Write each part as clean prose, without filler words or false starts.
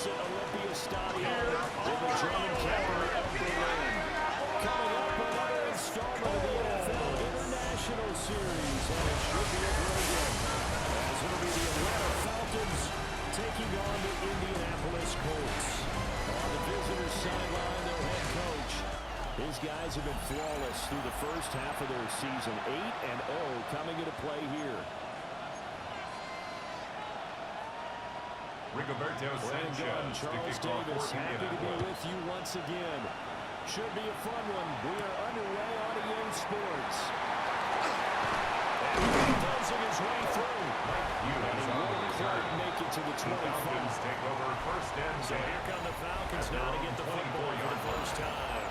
at Olympia Stadium in the German capital of Berlin. Coming up, another installment of the NFL International Series, and it should be a great one, as it'll be the Atlanta Falcons taking on the Indianapolis Colts. On the visitor's sideline, their head coach. His guys have been flawless through the first half of their season. 8-0 coming into play here. Rigoberto Sanchez, Charles Davis, happy to be with you once again. Should be a fun one. We are underway on EA Sports. And closing his way through. And he won't quite make it to the 25. Falcons take over first and 10. So here come the Falcons now to get the football for the first time.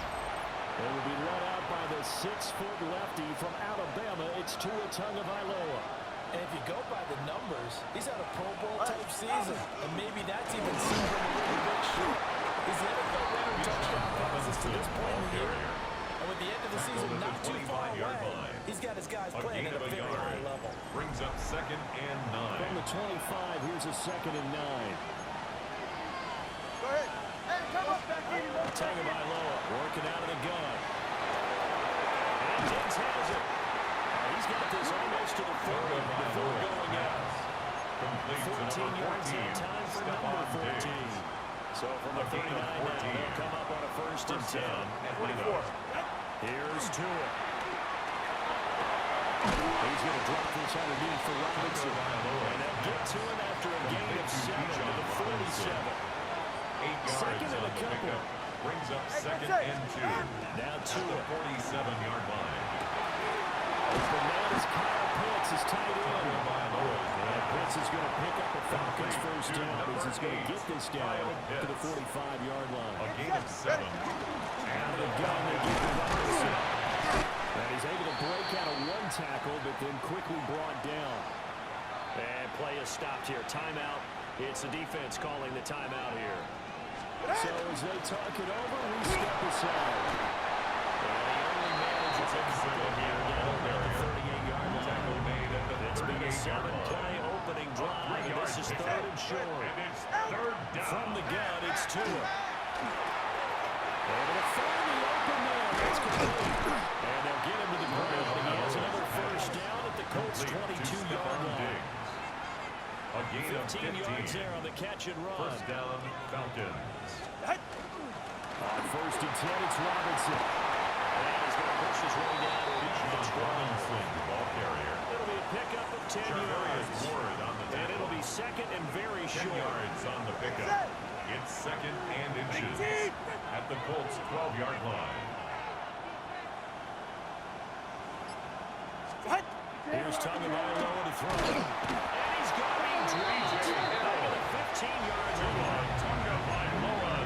They will be led out by the 6-foot lefty from Alabama. It's Tua Tagovailoa. And if you go by the numbers, he's had a Pro Bowl-type season. And maybe that's even seemed a little bit short. He's the NFL winner in touchdown passes to this point in the year. And with the end of the season not too far away, he's got his guys playing at a very high level. Brings up 2nd and 9. From the 25, here's a 2nd and 9. Go ahead. Hey, come up back in. Tagovailoa working out of the gun. And Diggs has it. He's got this almost to the 40 before going out. 14 yards in time for number 14. So from the 39 now, they'll come up on a 1st and 10. 24. Here's Tua. He's going to drop this underneath for Robinson. And they'll get to him after a gain of 7 to the 47. 8 yards on the pickup. Brings up 2nd and 2. Now to the 47-yard line. The man is Kyle Pitts, is tight end. And Pitts is going to pick up a Falcons first down as he's going to get this down to the 45-yard line. A gain of 7. Out of the gun, they give the Robinson. And he's able to break out of one tackle, but then quickly brought down. And play is stopped here. Timeout. It's the defense calling the timeout here. So as they talk it over, we step aside. Well, the only manager to couple here down at the 38-yard line. It's been a 7-play opening drive, and this is 3rd and short. From the gun, it's Tua. Able to find the open man. That's complete. And they'll get him to the ground. He has another first down at the Colts' 22-yard line. A gain of 15 yards there on the catch and run. First down, Falcons. On 1st and 10, it's Robinson. And he's going to push his way down to reach the 12. Ball carrier. It'll be a pickup of 10 yards. And it'll be 2nd and very 10 short. yards on the pickup. It's 2nd and inches at the Colts' 12-yard line. Here's Tagovailoa to throw. And he's going to be dropped over the 15 yards line.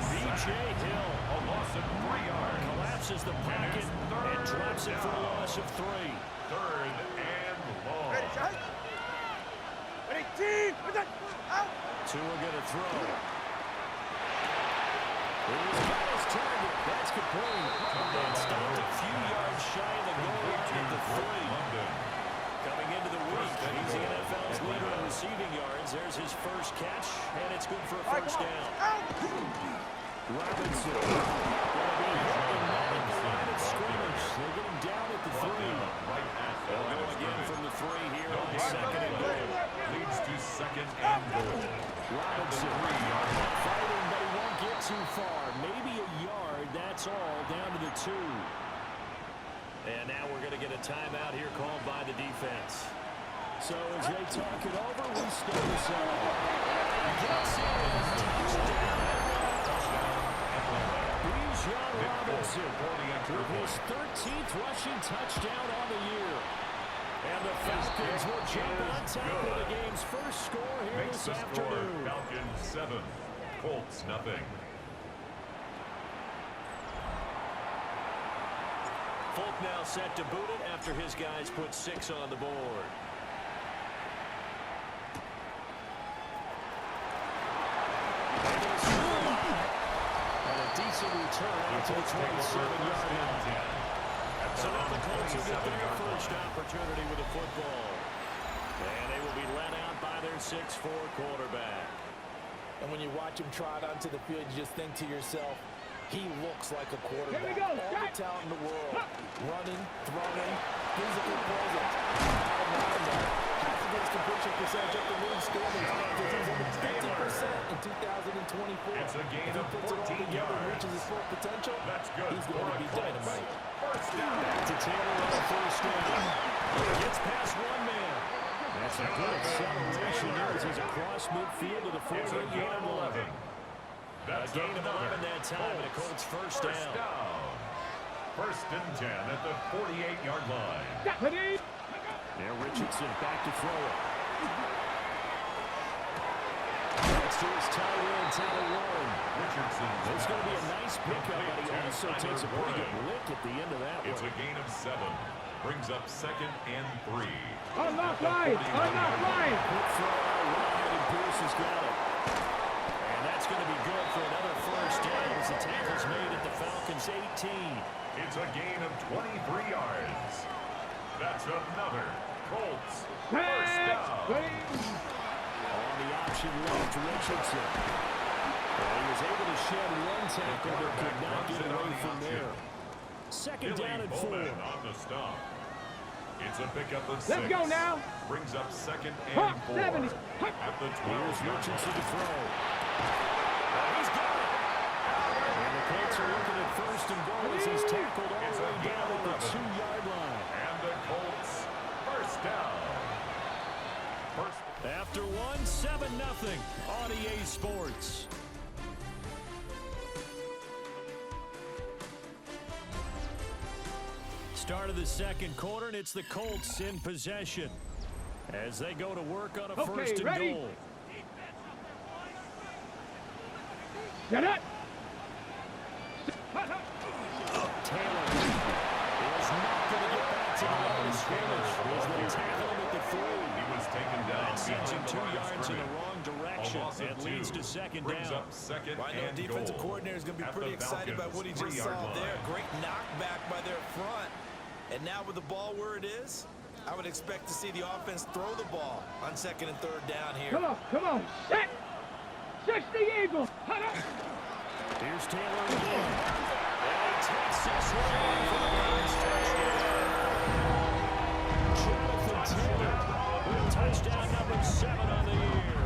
B.J. Hill, a loss of 3 yards. Collapses the pocket and drops it for a loss of 3. 3rd and long. Ready, shot. Ready, team. Out. Tua going to throw. He's got his target. That's complete. And stopped a few yards shy of the goal line at the 3. Coming into the week, he's the NFL's leader in receiving yards. There's his first catch, and it's good for a first down. Robinson going to be hit and not at the line of scrimmage. They get him down at the 3. They'll go again from the 3 here on the 2nd and goal. Leads to 2nd and goal. Robinson 3-yard line. fighting, but he won't get too far. Maybe a yard, that's all, down to the 2. And now we're going to get a timeout here called by the defense. So as they talk it over, we step aside. Robinson with his 13th rushing touchdown on the year. And the Falcons will jump on top of the game's first score here Makes this the score afternoon. Falcons 7, Colts nothing. Folk now set to boot it after his guys put 6 on the board. And a decent return out to the 27-yard line. So now the Colts will get their first opportunity with the football. And they will be led out by their 6'4" quarterback. And when you watch him trot onto the field, you just think to yourself, he looks like a quarterback. Here we go. All the talent in the world. Running, throwing, physical presence. Bottom line, though, half of his completion percentage up the league standings. Because he's over 50% in 2024. It's a gain If he of puts it all 14 together and yards. reaches his full potential, That's good he's for going to a be Colts. dynamite. First down. Back to Taylor on the first down. Gets past one man. That's a good acceleration there as he's across midfield to the It's a gain 48-yard of line. 11. That's A gain of another 11 that time, and a Colts first down. First and 10 at the 48-yard line. Now Richardson back to throw it. Next to his tight end, Tyler Warren. Richardson. It's going to be a nice pickup, but he also takes a pretty good lick at the end of that It's one. a gain of 7. Brings up second and 3. Unlock line. Unlock line. Good throw out wide, and Pierce has got it. And that's going to be good for another first down as the tackle's made at the Falcons' 18. It's a gain of 23 yards. That's another Colts first down. On the option left, Richardson. And he was able to shed one tackle, but could not get away from there. Second down and 4. Bowman on the stop. It's a pickup of 6. Let's go now. Brings up second and 4. 70. At the Here's 12-yard Richardson to line. throw. He's got it. And the Colts are looking at first and goal as he's tackled all It's the a way gain down of at the 11. 2-yard line. And the Colts first down. First. After one, 7-0 on EA Sports. Start of the second quarter, and it's the Colts in possession as they go to work on a first and ready. goal. Get it. Taylor is not going to get back to the line of scrimmage. He's going to tackle him at the 3. He was taken down. That sends him behind the 2 line of yards in the scrimmage. wrong direction. A loss of It leads 2. to second Brings down. up second Well, I know and defensive goal. coordinator is going to be At pretty the excited by what he just 3-yard saw there. line. Great knockback by their front. And now with the ball where it is, I would expect to see the offense throw the ball on second and third down here. Come on. Set. 60 Eagles. Here's Taylor again. And he takes this one for the first touchdown. Jonathan Taylor with touchdown number 7 on the year.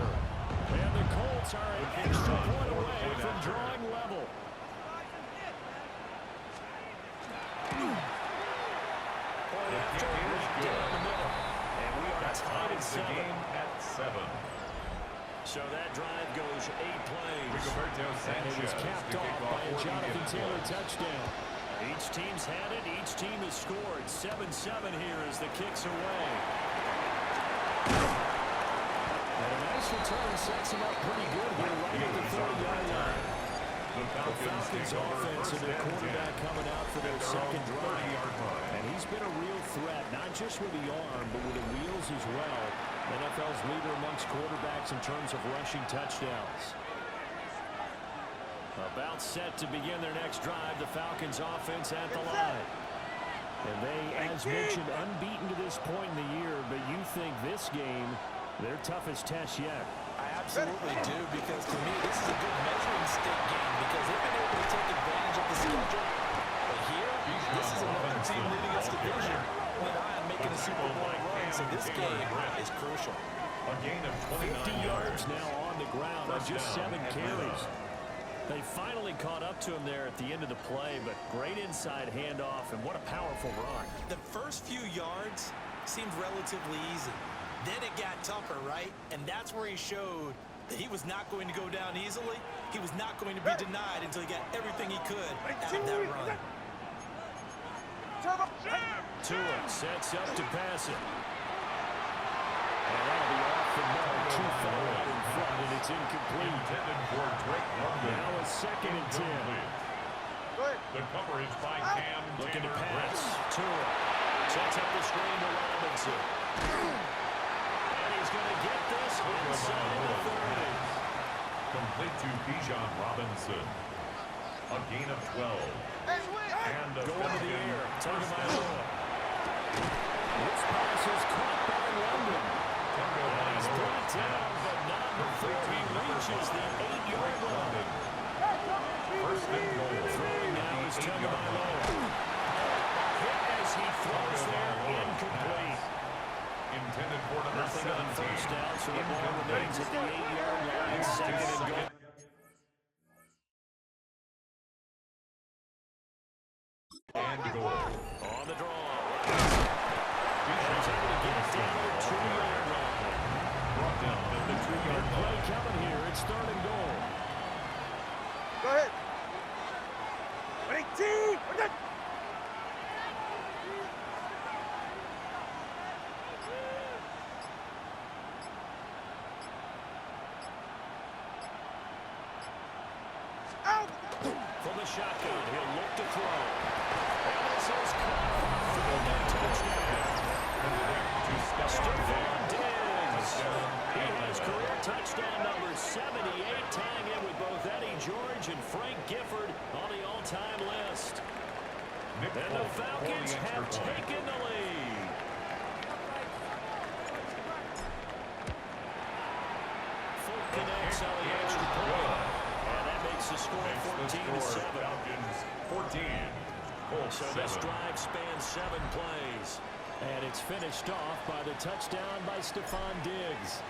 And the Colts are an extra point away from drawing level. Point after, right down the middle. And we are tied at The 7. game at 7. So that drive goes 8 plays. Rigoberto And it was Sanchez capped to off kick by a off Jonathan 48 Taylor points. touchdown. Each team's had it. Each team has scored. 7-7 here as the kicks away. And a nice return sets him up pretty good here right at the 30-yard line. The Falcons take over offense first and their and 10 quarterback coming out for their at their second own drive. 30-yard line. And he's been a real threat, not just with the arm, but with the wheels as well. NFL's leader amongst quarterbacks in terms of rushing touchdowns. About set to begin their next drive, the Falcons offense at the line. And they, as mentioned, unbeaten to this point in the year, but you think this game, their toughest test yet. I absolutely do, because to me, this is a good measuring stick game because they've been able to take advantage of the schedule. But here, this is another team leading its division with an eye on making a Super Bowl run, so this game is crucial. A gain of 50 29 yards now on the ground on First just down 7 and carries. 9. They finally caught up to him there at the end of the play, but great inside handoff, and what a powerful run. The first few yards seemed relatively easy. Then it got tougher, right? And that's where he showed that he was not going to go down easily. He was not going to be denied until he got everything he could out of that run. Tua sets up to pass it. And that'll be off the mark, too far out in front, and it's incomplete. Intended for Drake London. Now a second and 10. The coverage by Cam Looking to Taylor pass. Britt. Tua sets up the screen to Robinson. And he's going to get this inside the 30. Complete to Bijan Robinson. A gain of 12. And a Going to the Falcon air. first down. Tagovailoa. This pass is caught by London. He's brought down, but not before he reaches the 8-yard line. First and goal. Throwing now is Tagovailoa. Hit as he throws there, incomplete. Intended for number Nothing 17. on first down, so the ball remains at the 8-yard line. Second and goal. And goal. On the draw. He's able to get it down to the 2-yard line. Brought down at the 2-yard Play line. coming here. It's third and goal. Go ahead. 18. Out. From the shotgun, he'll look to throw. And this is caught for the touchdown. Stephon Diggs. He has career touchdown number 78, tying in with both Eddie George and Frank Gifford on the all-time list. And the Falcons have taken the lead. Full connects on the extra point. And that makes the score 14-7. Falcons 14. Colts So 7. this drive spans 7 plays. And it's finished off by the touchdown by Stephon Diggs.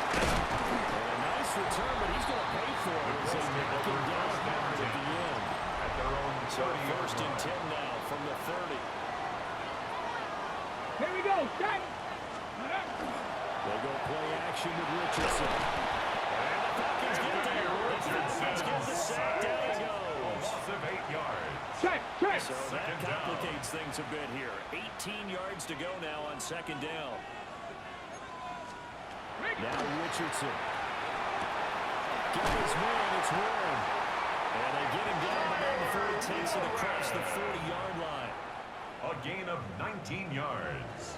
And a nice return, but he's going to pay for it as they knock him down hard at the end. At their own So 30. first and 10 now from the 30. Here we go. Set. They go play action with Richardson. And the Falcons get there. The Falcons get the sack. Down he A goes. loss of 8 yards. Check. Check. So that Second down. complicates things a bit here. 18 yards to go now on second down. Now Richardson. Get his man, it's Warren. And they get him down behind the 40, takes it across the 40-yard line. A gain of 19 yards.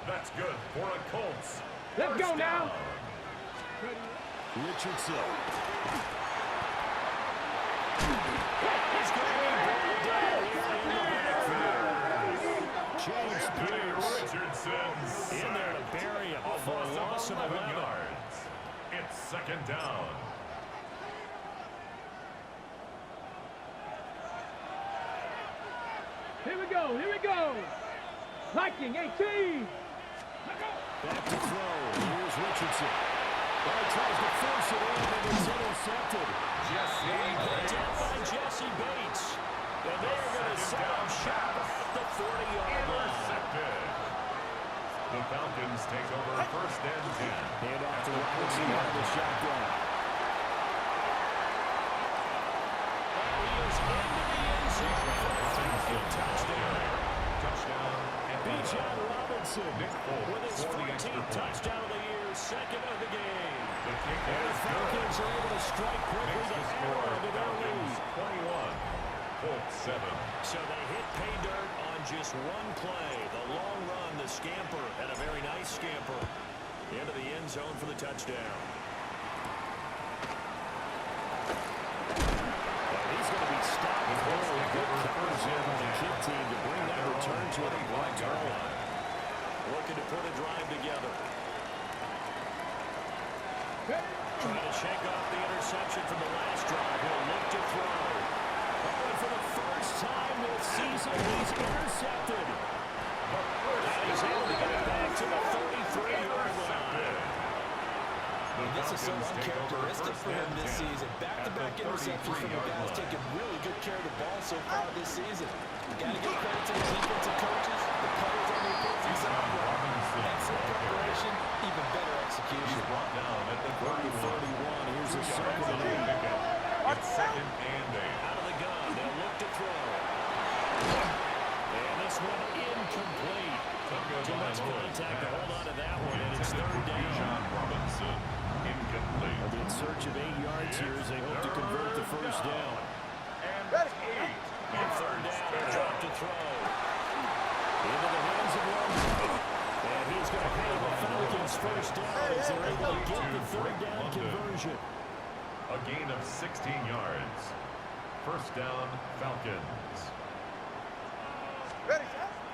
That's good for a Colts. Let's First go now. down. Richardson. He's going to be brought down here in the backfield. James Pierce Richardson in there to bury him for a loss of 11 yards. It's second down. Here we go. Here we go. Viking 18. Back to throw. Here's Richardson. Well, he tries to force it in, and it's intercepted. Put down by Jesse Bates. And they're going to set up shop at the 40-yard line. Intercepted. The Falcons take over first and 10. Hand off to Robinson on the shotgun. And he is into the end zone for a Falcon touchdown. Touchdown. And Bijan Robinson Nick Foles with his for the extra 14th point. touchdown of the year, second of the game. The kick And the is good. Falcons are able to strike quickly Makes to the add score on to their Falcons lead. 21. Colts 7. So they hit pay dirt on just one play. The long run, the scamper, and a very nice scamper into the end zone for the touchdown. And he's going to be stopped. Good coverage there by the kick team to bring that return to a blocked line. Looking to put a drive together. Trying to shake off the interception from the last drive. He'll look to throw. And for the first time this season, he's intercepted. And he's able to get it back to the 33-yard line. This is so uncharacteristic for him this season. Back-to-back interceptions from the guys taking really good care of the ball so far this season. Got to give credit to the defensive coaches, the players on the opposing side. Excellent preparation, even better execution. Brought down at the 31. Here's a second and 8. It's second and 8. Out of the gun, they'll look to throw. And this one incomplete. Too much contact to hold on to that one, and it's third down. Bijan Robinson, incomplete. They'll be in search of 8 yards here as they hope to convert the first down. And 8. On third down, a drop to throw. Into the hands of London. And he's going to have the Falcons first down as they're able to get the third down conversion. A gain of 16 yards. First down, Falcons.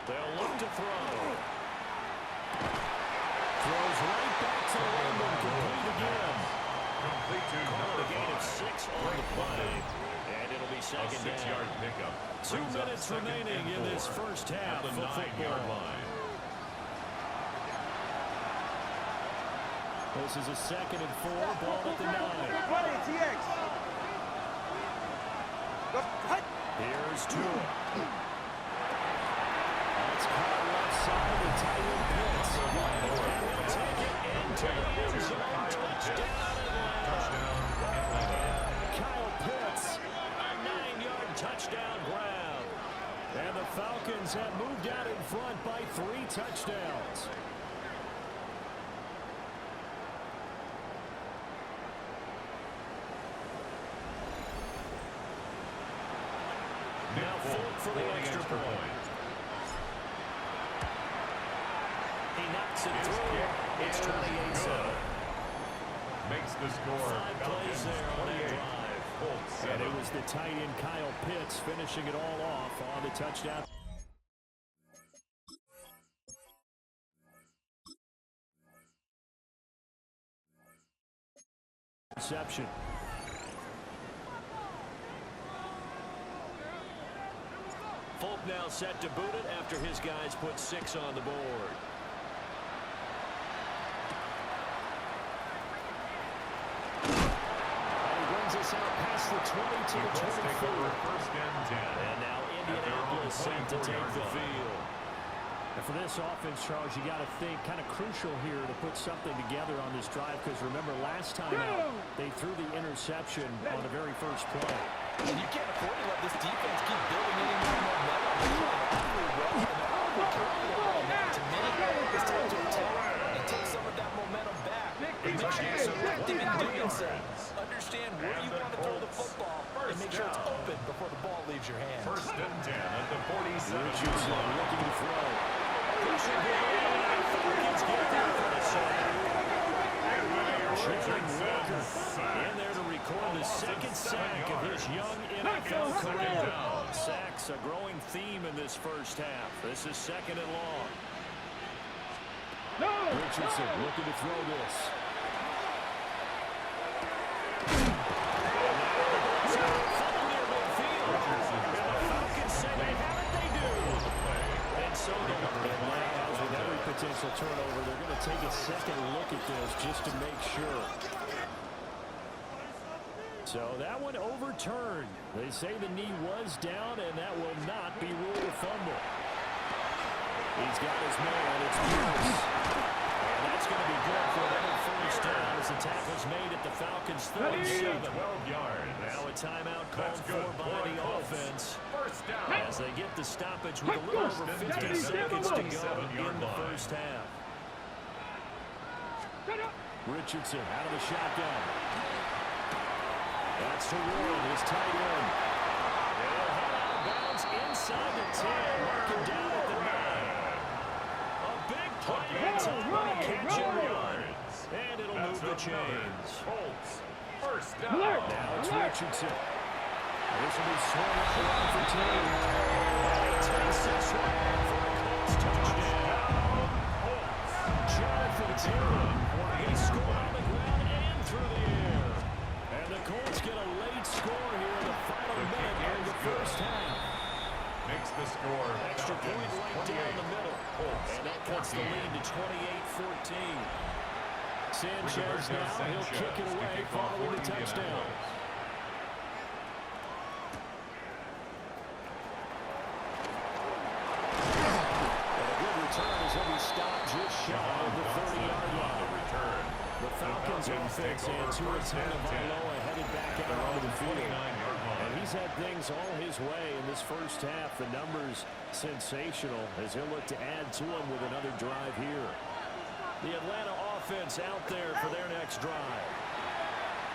They'll throw. Throws right back to London. Complete again. Complete to number A gain of 6 on the play. And it'll be A second 6-yard down. pickup. 2 minutes remaining in this first half at the of 9-yard football. line. This is a 2nd and 4. Ball at the 9. Here's Tua. That's caught left side to Tyler Pitts. And he'll take it into the end zone. Touchdown Atlanta. Kyle Pitts, a 9-yard touchdown grab. And the Falcons have moved out in front by 3 touchdowns. Now Folk for the extra point. He knocks it through. It's 28-7. Makes the score. 5 plays there on that 28. drive. Colts And 7. it was the tight end Kyle Pitts finishing it all off on the touchdown. Reception. Folk now set to boot it after his guys put 6 on the board. And he brings us out past the 20 to the 24. First and 10. And now Indianapolis set to take the 24-yard line. field. And for this offense, Charles, you got to think kind of crucial here to put something together on this drive, because remember last time out they threw the interception on the very first play. And you can't afford to let this defense keep building any more momentum. They're playing awfully well, and they're awfully comfortable. Now, to me, it's time to attack and take some of that momentum back. And make sure you're selective in doing so. Understand where you want to throw the football and make sure it's open before the ball leaves your hands. First and 10 at the 47. Richardson looking to throw. Pushing it in, and Falcons get there for the sack. Jalen Walker in there to record the second sack of his young NFL career. Sacks a growing theme in this first half. This is 2nd and long. Richardson looking to throw this. Fumble near midfield. The Falcons say they have it, they do. And so as with every potential turnover, they're going to take a second look at this just to make sure. So that one overturned. They say the knee was down, and that will not be ruled a fumble. He's got his man. It's Pierce. And that's going to be good for another first down as the tackle's made at the Falcons' 37. 12 yards. Now a timeout called for by the offense. First down. As they get the stoppage with a little over 50 seconds to go in the first half. Richardson out of the shotgun. That's to Warren, his tight end. They'll head out of bounds inside the 10, marking down at the 9. A big play on time, catch and run. And it'll move the chains. Colts. First down. Now it's Richardson. This will be swung out one for 2. And he takes this one for a Colts touchdown. Jonathan Taylor, he scored on the ground and through the air. And the Colts get a late score here in the final minute of the first half. Makes the score. Extra point right down the middle. And that cuts the lead to 28-14. Sanchez now, he'll kick it away following the touchdown. Falcons offense and Tua Tagovailoa headed back out onto the field. And he's had things all his way in this first half. The numbers sensational as he'll look to add to them with another drive here. The Atlanta offense out there for their next drive.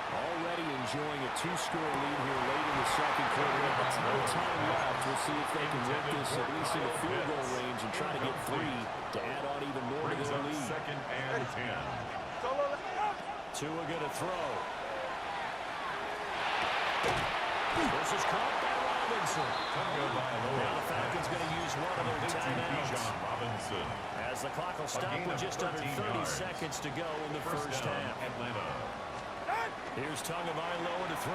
Already enjoying a 2-score lead here late in the second quarter. With no time left, we'll see if they can work this at least in the field goal range and try to get 3 to add on even more to their lead. Second and 10. Tua going to throw. This is caught by answer. Now the Falcons going to use one of their timeouts. As the clock will stop with just under 30 seconds to go in the first half. Here's Tagovailoa to throw.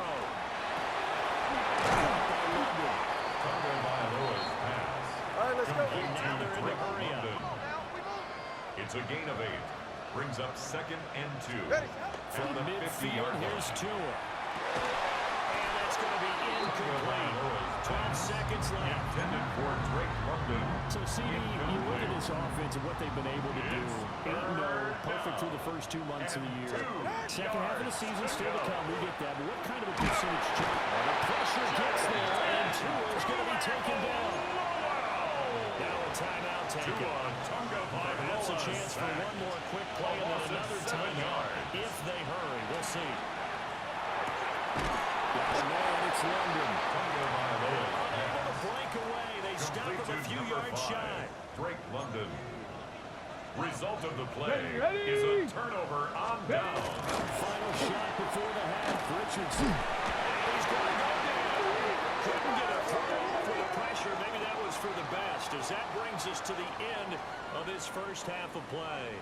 All right, let's go. And now they're in the hurry up. It's a gain of 8. Brings up 2nd and 2. From the midfield, here's Tua. And that's going to be incomplete. 12 seconds left. Intended for Drake London. So, CD, you look at this offense and what they've been able to do. 8-0, perfect through the first 2 months of the year. Second half of the season still to come. We get that. But what kind of a percentage jump? The pressure gets there, and Tua is going to be taken down. Now a timeout taken. Perhaps a chance for one more quick play and then another timeout if they hurry. We'll see. It's London. Unable to break away. They stop him a few yards shy. Drake London. Result of the play is a turnover on down. Final shot before the half. Richardson. He's going to go down. Couldn't get a throw for the pressure. Maybe that was for the best, as that brings us to the end of this first half of play.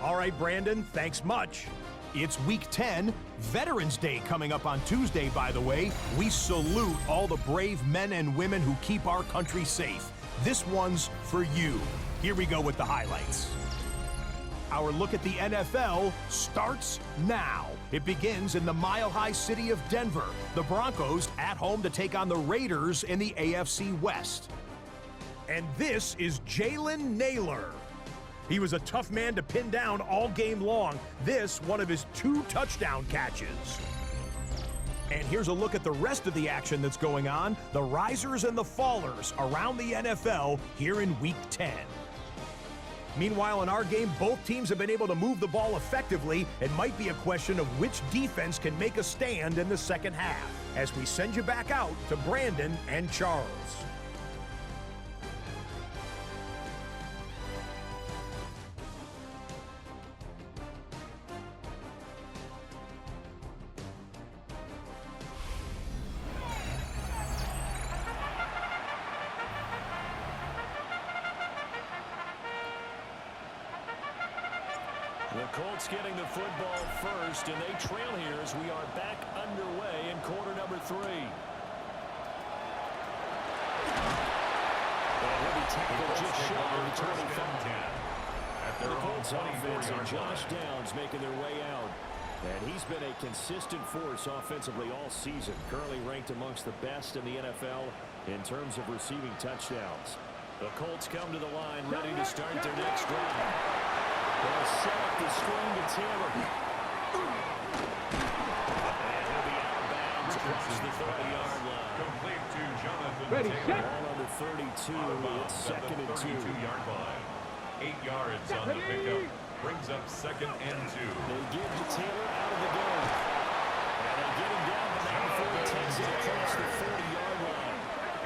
All right, Brandon, thanks much. It's Week 10, Veterans Day coming up on Tuesday, by the way. We salute all the brave men and women who keep our country safe. This one's for you. Here we go with the highlights. Our look at the NFL starts now. It begins in the mile-high city of Denver. The Broncos at home to take on the Raiders in the AFC West. And this is Jalen Naylor. He was a tough man to pin down all game long. This, one of his 2 touchdown catches. And here's a look at the rest of the action that's going on. The risers and the fallers around the NFL here in Week 10. Meanwhile, in our game, both teams have been able to move the ball effectively. It might be a question of which defense can make a stand in the second half. As we send you back out to Brandon and Charles. The Colts getting the football first, and they trail here as we are back underway in quarter number 3. And he'll be tackled just short of the 25. The Colts offense and Josh Downs making their way out. And he's been a consistent force offensively all season. Currently ranked amongst the best in the NFL in terms of receiving touchdowns. The Colts come to the line ready to start their next drive. They'll set up the screen to Taylor. And he'll be outbound across the 30-yard line. Complete to Jonathan Ready, Taylor. set. Ball on the 32. It's 2nd and 2. 32-yard line. 8 yards on the pickup. Brings up 2nd and 2. They give to Taylor out of the game. And they get him down to now before he takes it across the 40-yard line.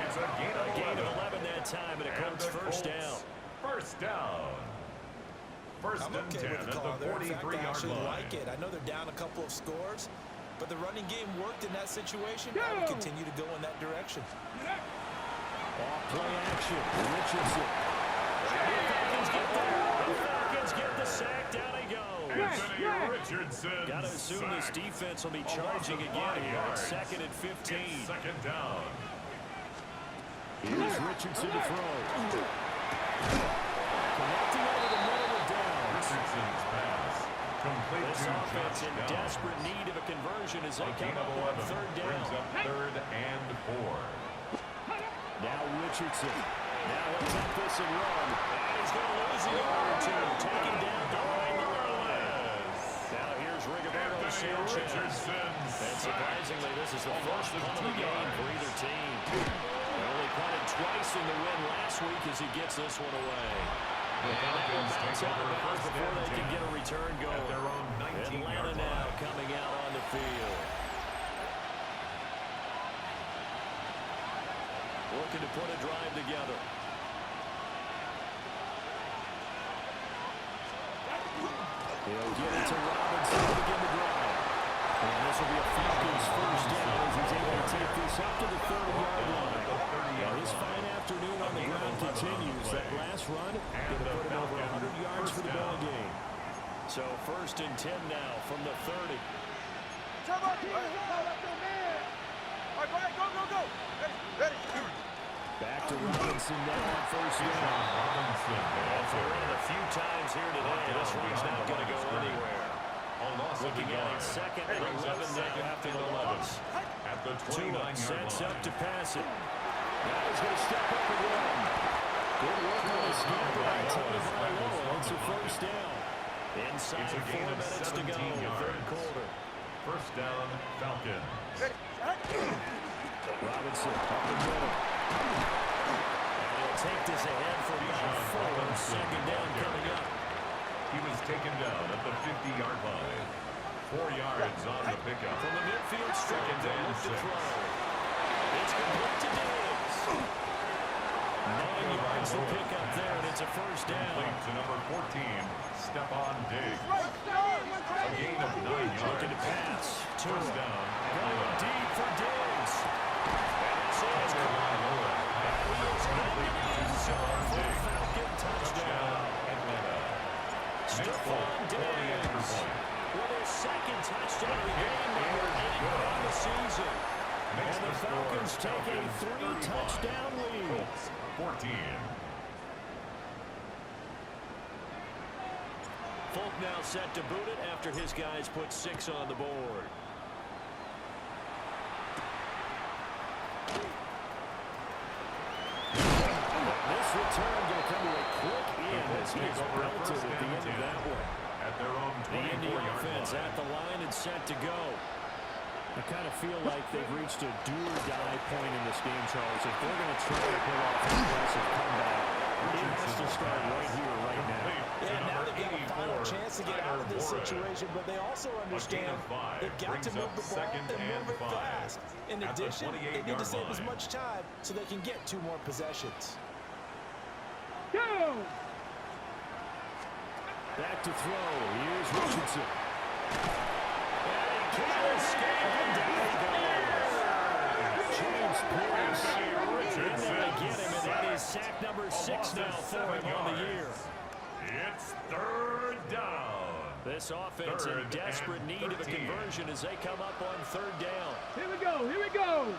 It's a gain of 11. That time, and it comes first down. First down. First I'm and okay 10 with the at call the there. In fact, I 43-yard actually line. like it. I know they're down a couple of scores, but the running game worked in that situation. I would continue to go in that direction. Off play action. Richardson. The Falcons get there. The Falcons get the sack. Down he goes. Anthony Richardson. Got to assume this defense will be charging again here. It's 2nd and 15. It's 2nd down. Here's Richardson to throw. Connecting over the middle of down. Richardson's pass. Complete This to offense in Josh Downs. desperate need of a conversion as they A come gain up of on 11. 3rd Brings down. up 3rd and 4. Now Richardson. Now he'll take this and run. And he's going to lose a yard or 2. Taken down behind the line. Now here's Rigoberto Sanchez. And surprisingly, this is the first punt of the game for either team. They only punted twice in the win last week as he gets this one away. The Falcons take Out over of bounds first before and they can 10 get a return at going. their own 19-yard Atlanta now line. coming out on the field. Looking to put a drive together. He'll get it to Robinson to begin the drive. And this will be a Falcons first down as he's able to take this up to the 30-yard line. Now his fine afternoon on the ground continues. That last run going to put him over 100 yards for the ball game. So 1st and 10 now from the 30. Back to Robinson now on 1st down. After running a few times here today, this one's not going to go anywhere. Looking at it, 2nd and 11 now after the loss. Tua sets up to pass it. Now he's going to step up and run. Good work on the scamper by Tony Vailoa. It's a 1st down. Inside 4 minutes to go in the 3rd quarter. 1st down, Falcons. Robinson up the middle. And he'll take this ahead for about 4. 2nd down coming up. He was taken down at the 50-yard line. 4 yards on the pickup. From the midfield strike, 2nd and 6. It's complete to Diggs. 9 yards to pick up there, and it's a 1st down. Complete to number 14, Stephon Diggs. A gain of 9 yards. Looking to pass. 1st down. Going deep for Diggs. And it's his Vailoa. He is in the end zone for a Falcon touchdown. Atlanta. Stephon Diggs with his 2nd touchdown of the game, number 8 on the season. And the Falcons take a 3-touchdown lead. 14. Folk now set to boot it after his guys put 6 on the board. This return going to come to a quick end as he is belted at the end of that one. At their own The Indy 24-yard offense line. at the line and set to go. I kind of feel like they've reached a do-or-die point in this game, Charles. If they're going to try to pull off an aggressive comeback, it has to start right here, right now. Yeah, now they've got a final chance to get out of this situation, but they also understand they've got to move the ball and move it fast. In addition, they need to save as much time so they can get 2 more possessions. Go! Back to throw. Here's Richardson. And he can't escape, and down he goes. James Pierce. And they get him, and that is sack number 6 now for him on the year. It's 3rd down. This offense in desperate need of a conversion as they come up on 3rd down. Here we go, here we go.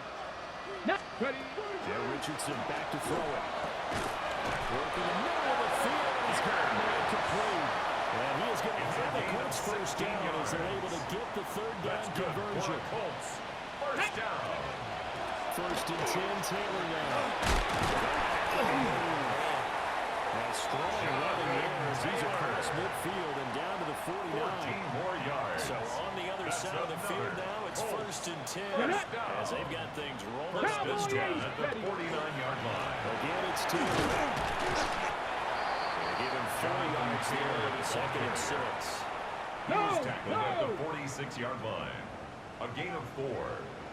Now, ready. Joe Richardson back to throw it. Working the middle of the field. He's got it complete. And he is going to have the Colts 1st down as they're able to get the 3rd down conversion. Colts. 1st down. 1st and 10, Taylor now. Now strong running there as he's across midfield and down to the 49. 14 more yards. So on the other side of the field now, it's 1st and 10 as they've got things rolling on this drive. At the 49-yard line. Again, it's Taylor. They give him 4 yards there with a 2nd and 6. He was tackled at the 46-yard line. A gain of 4.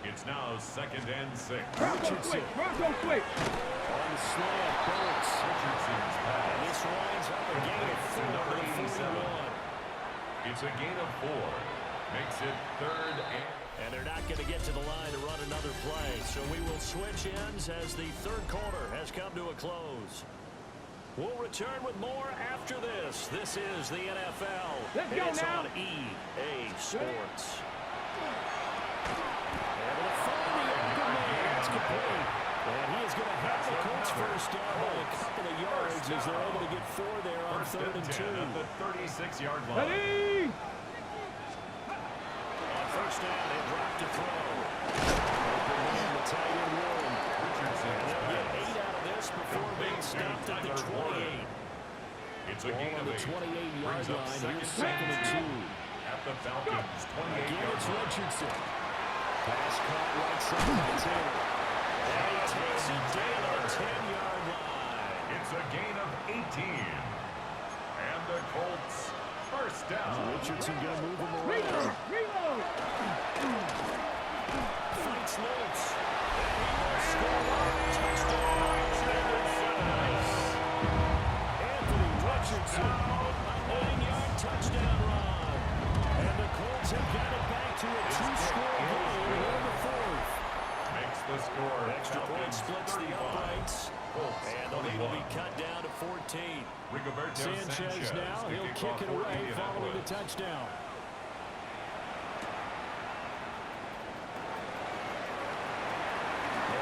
It's now 2nd and 6. Bronco switch, Bronco switch. On the slant, Burks. Richardson's And pass. this winds up a gain of 4 Number to 87. 41. It's a gain of 4. Makes it 3rd and... And they're not going to get to the line to run another play. So we will switch ends as the 3rd quarter has come to a close. We'll return with more after this. This is the NFL. Let's go it's now. on EA Sports. Able to find the open man. It's complete. And he is going to have the Colts 1st down by a couple of yards as they're able to get 4 there on 3rd and 2. At the 36-yard line. Ready. On 1st down, they drop to throw. Open man, the tight end room. Richardson's They'll get pass. 8 out of this before being stopped at the 28. It's a Ball gain on of the 8. 28-yard Brings up line. Here's 2nd 2nd and 2. At the Falcons' Again, 28-yard it's line. Richardson. Pass caught right side by Taylor. And he takes it down at the 10-yard line. It's a gain of 18. And the Colts 1st down. Richardson going to move him around. Reload, reload. Fights Lutz. And he will score. Touchdown. Anthony Richardson. A 9-yard touchdown run. Sanchez now, he'll kick it away following the touchdown.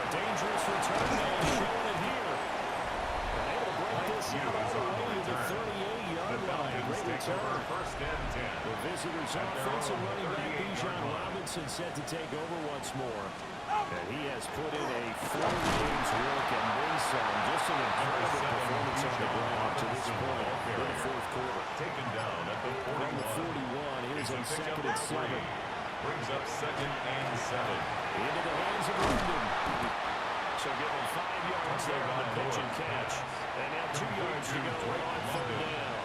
Dangerous return man showing it here. And able to break this out all the way to the 38-yard line. Great return. The visitors' offense and running back Bijan Robinson set to take over once more. And he has put in a 4 games work and then some. Just an incredible performance on the ground to this point in the fourth quarter. Taken down at the 41. From the 41, here's on second and 7. Brings up 2nd and 7. Into the hands of London. So give him 5 yards there on the pitch and catch. And now 2 yards to go on third down.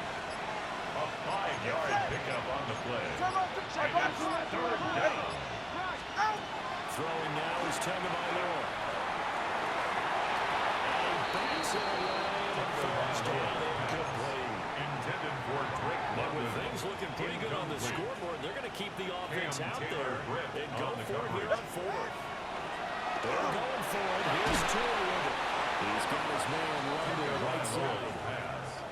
A 5-yard pickup on the play. And it's third down. Throwing now is Tagovailoa. And he backs it away and falls down incomplete. Intended for Drake But with London. things looking pretty good on the scoreboard, they're going to keep the offense out there and go for it here on fourth. They're going for it. Here's Tua with it. He's got his man London right side.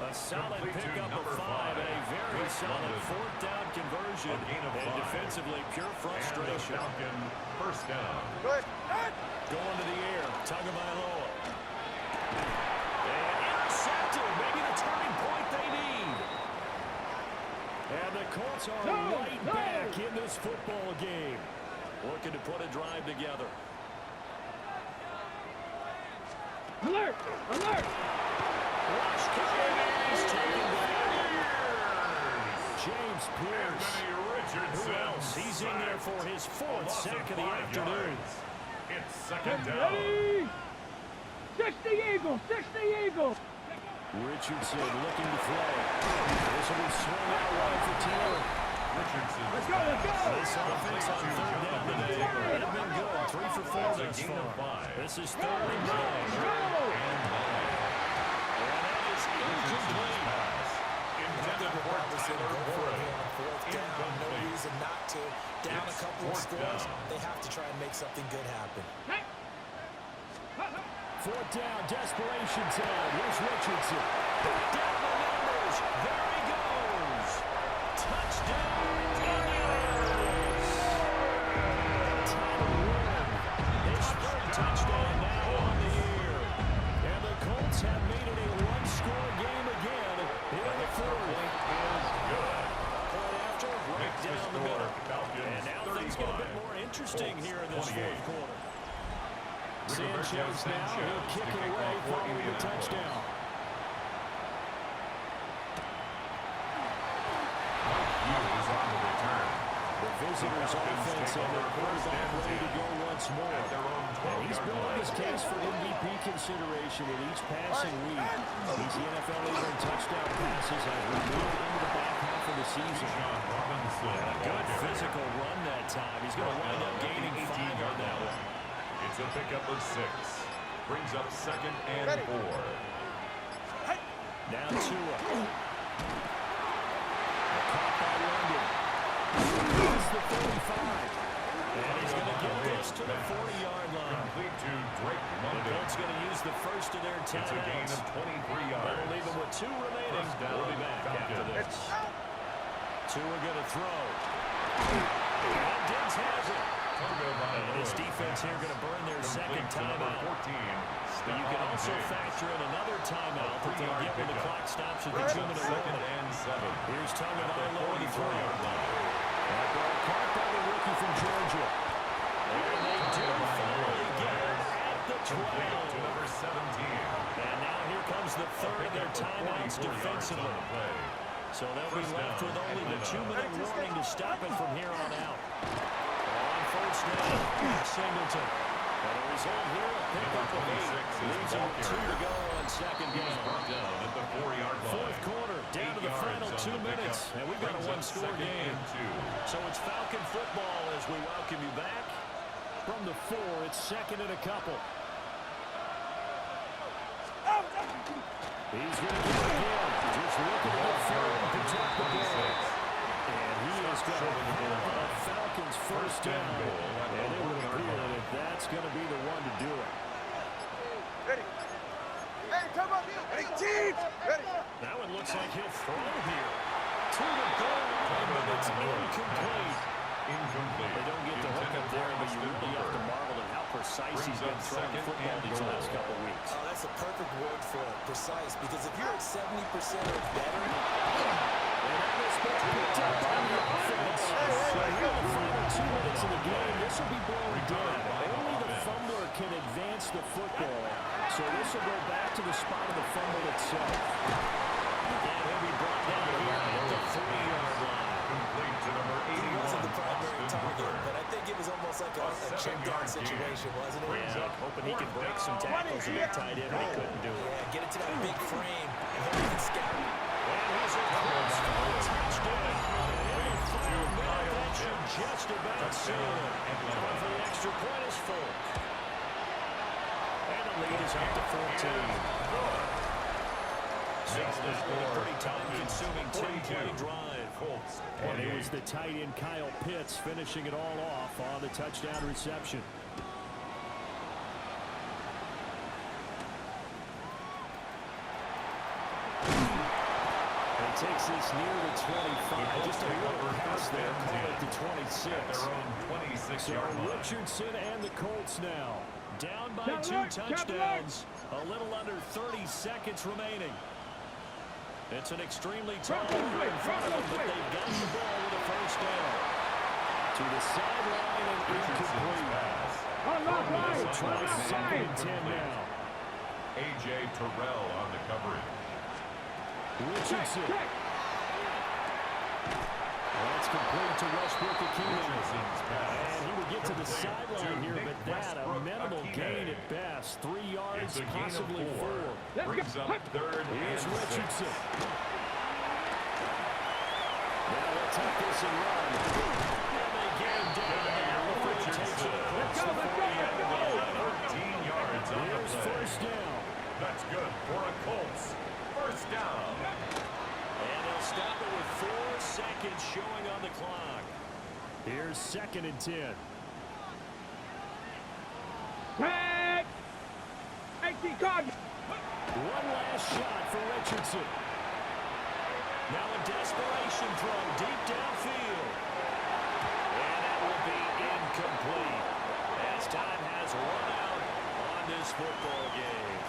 A solid pickup of 5 and a very solid fourth down conversion. And defensively, pure frustration. Falcon, first down. Going to the air, Tagovailoa. And intercepted, maybe the turning point they need. And the Colts are right back in this football game. Looking to put a drive together. Alert! Alert! Rush is taken down. James Pierce. Who else? He's in there for his 4th sack of the afternoon. It's second Get down. ready! 60 Eagles! 60 Eagles! Richardson looking to throw. This will be swung out wide for Taylor. Richardson. Let's go! Let's go! This offense on third down today. They've been good. 3 for 4 thus far. This is 3rd and 9. And that is incomplete. Intended for Robinson go for it here on fourth down. No reason not to. Down a couple of scores. They have to try and make something good happen. Fourth down, desperation time. Here's Richardson. Down the numbers. There he goes. Touchdown, Indians. Title win. His 3rd touchdown now on the year. And the Colts have made it a one-score game again here in the fourth. Point after, right down the middle. And now things get a bit more interesting here in this fourth quarter. Sanchez now, he'll kick it away following the touchdown. The visitors' offense and their quarterback ready to go once more. And he's building his case for MVP consideration in each passing week. He's the NFL leader in touchdown passes as we move into the back half of the season. And a good physical run that time. He's going to wind up gaining 5 on that one. It's a pickup of 6. Brings up 2nd and 4. Now Tua. Caught by London. He's the 35. And he's going to get this to the 40-yard line. Complete to Drake The London. Colts going to use the first of their It's a gain timeouts. of 23 yards. That'll leave them with 2 remaining. First down, We'll be back after Falcons. this. Tua going to throw. And Diggs has it. And this defense here going to burn their second timeout. 14. But you can also factor in another timeout that they'll get when the clock stops at the 2-minute Second warning. and 7. Here's Tagovailoa to throw. 44-yard line. That ball caught by the rookie from Georgia. And they do finally get it at the 12. To number 17. And now here comes the third of their timeouts defensively. So they'll be left with only the 2-minute warning to stop it from here on out. On first down, Singleton. And a result here, a pickup of 8. Leaves them with 2 to go on second down. Down at the 4-yard line. Fourth quarter, down to the final 2 minutes. And we've got a one-score game. So it's Falcon football as we welcome you back. From the 4, it's second and a couple. He's going to do it again. Just looking to get through and protect the ball. And he is going to have a Falcons first down. And it would appear that that's going to be the one to do it. Ready. That one looks like he'll throw here. To the goal line, but it's incomplete. They don't get the hook up there, but you really have to marvel at how precise he's been throwing the football these last couple of weeks. Oh, that's a perfect word for it, precise, because if you're at 70% or better, And that was picked up by the offense. So here in the final 2 minutes of the game, this will be blown down. Only the fumbler can advance the football, so this will go back to the spot of the fumble itself. And he'll be brought down here at the 3-yard line. Complete to number 81. he wasn't the primary target, but I think it was almost like a check-down situation, wasn't it? Yeah, hoping he could break some tackles and get tight end, but he couldn't do it. Yeah, get it to that big frame and hope he can scout. And he's across for a touchdown. And a final minute, that should just about seal it. Going for the extra point is Folk. And the lead is up to 14. So this was a pretty time-consuming 10-play drive. And it was the tight end Kyle Pitts finishing it all off on the touchdown reception. He takes this near the 25. Just a little pass there. Call it the 26. Their own 26-yard line. Richardson and the Colts now. Down by 2 touchdowns. A little under 30 seconds remaining. It's an extremely tall order in front of them, but they've got the ball with a first down. To the sideline and incomplete. Try 2nd and 10 now. A.J. Terrell on the coverage. Richardson. That's complete to Westbrook-Ikhine. And he would get to the sideline here, but that a minimal gain at best. 3 yards, possibly 4. Brings up 3rd Here's and 6. Richardson. Now they'll take this and run. And they get him down there. Richardson. Let's go, let's go, let's go. 13 yards on the Here's play. first down. That's good for a Colts. First down. And they'll stop it with 4 seconds showing on the clock. Here's 2nd and 10. Tag! 18 card. One last shot for Richardson. Now a desperation throw deep downfield. And that will be incomplete as time has run out on this football game.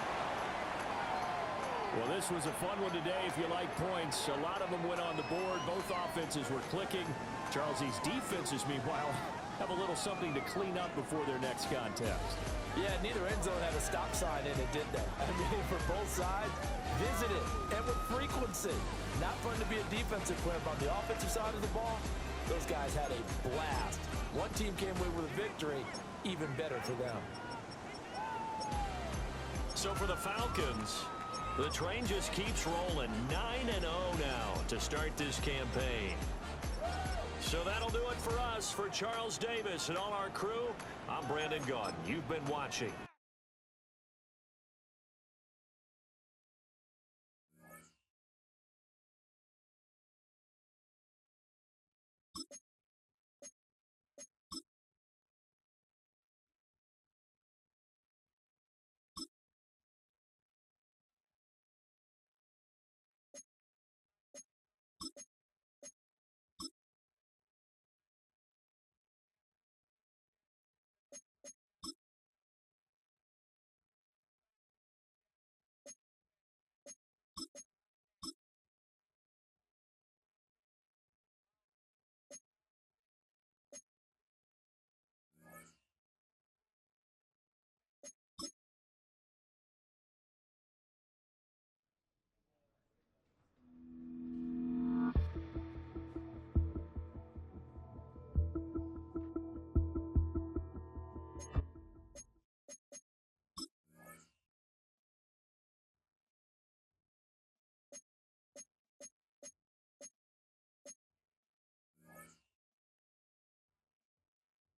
Well, this was a fun one today if you like points. A lot of them went on the board. Both offenses were clicking. Charles's defenses, meanwhile, have a little something to clean up before their next contest. Yeah, neither end zone had a stop sign in it, did they? I mean, for both sides, visit it, and with frequency. Not fun to be a defensive player, but on the offensive side of the ball, those guys had a blast. One team came away with a victory, even better for them. So for the Falcons, the train just keeps rolling. 9-0 now to start this campaign. So that'll do it for us. For Charles Davis and all our crew, I'm Brandon Gaudin. You've been watching